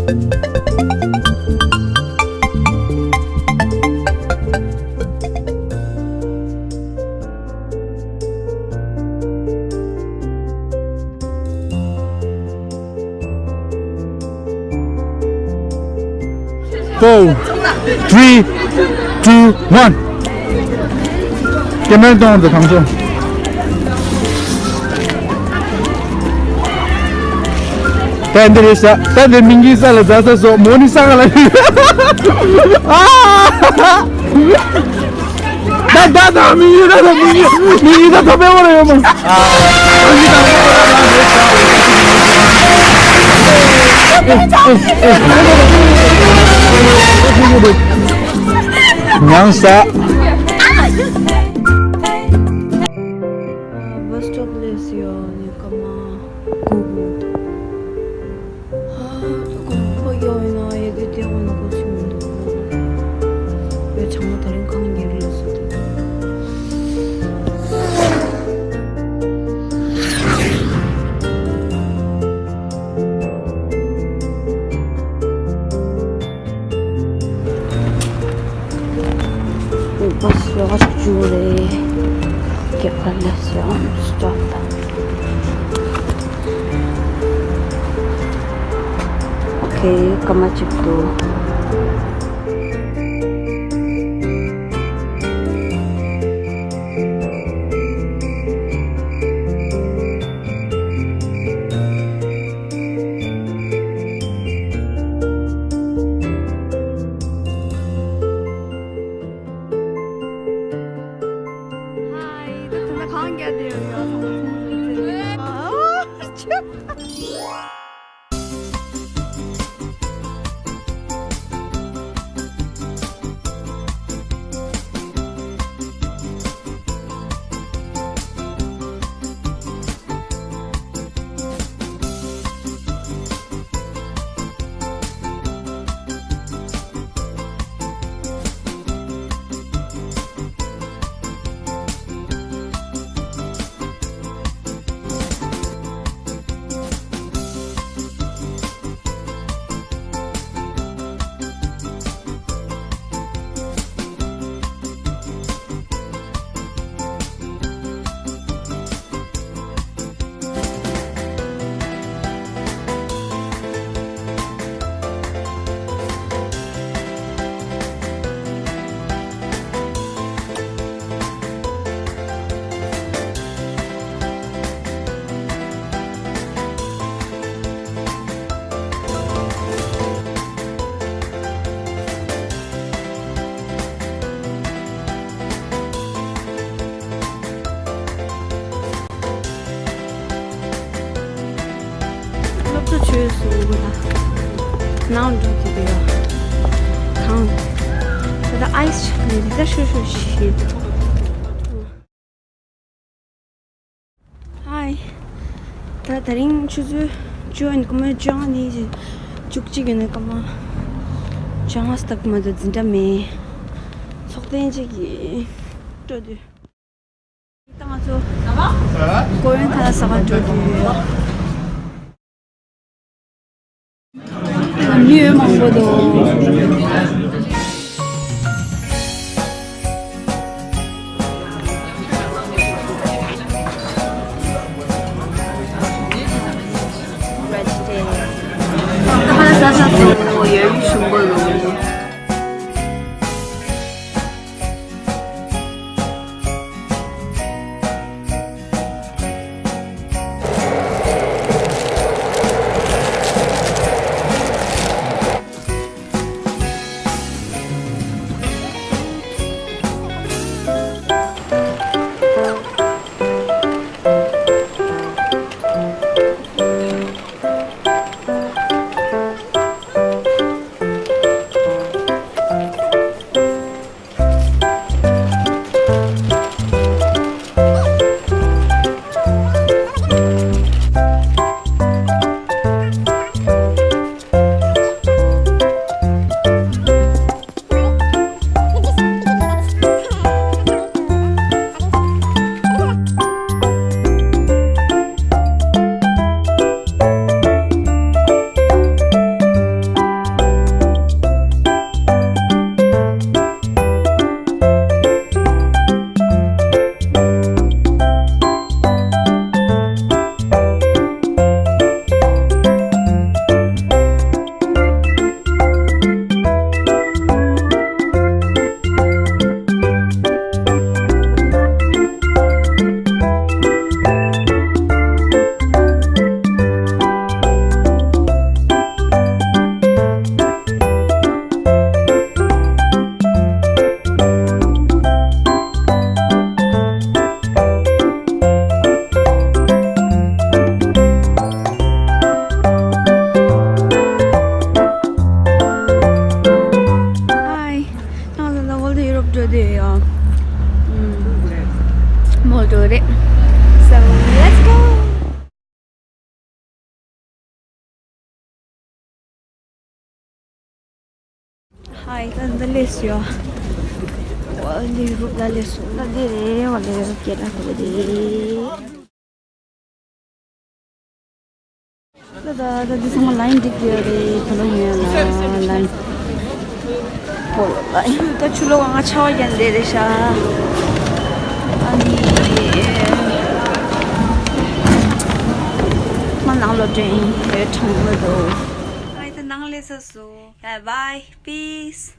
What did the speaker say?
4, 3, 2, 1. 깨면 동안도 방송. 딴들 민기 살아 자서 모니 상하라. 아! 나다 민기다 더 배워라요 뭐. 그냥 싸. 버스 와가지고 주말에 기억 안 났어요. 진짜 왔다. 오케이, 까마집도 주유소 오구나. 나온 좀 기대요. 다음. 그다 아이스 초콜릿, 다 슈슈슈. 하이. 다 다른 주주 주인 그만 장이 죽지기는 그만. 장하스다 그만도 진짜 매. 속된지기. 저기. 이따 가서 고연 타다가 저기. 女忙不都。 하나 싸서 열이 준 걸로. Delícia. Olha, delícia. Olha, que era da di sama line dik dia de tolong ya line pol line ta chulo nga chawa yan de sha ani man nang lo jing e thong lo do ai ta nang le sa so bye bye peace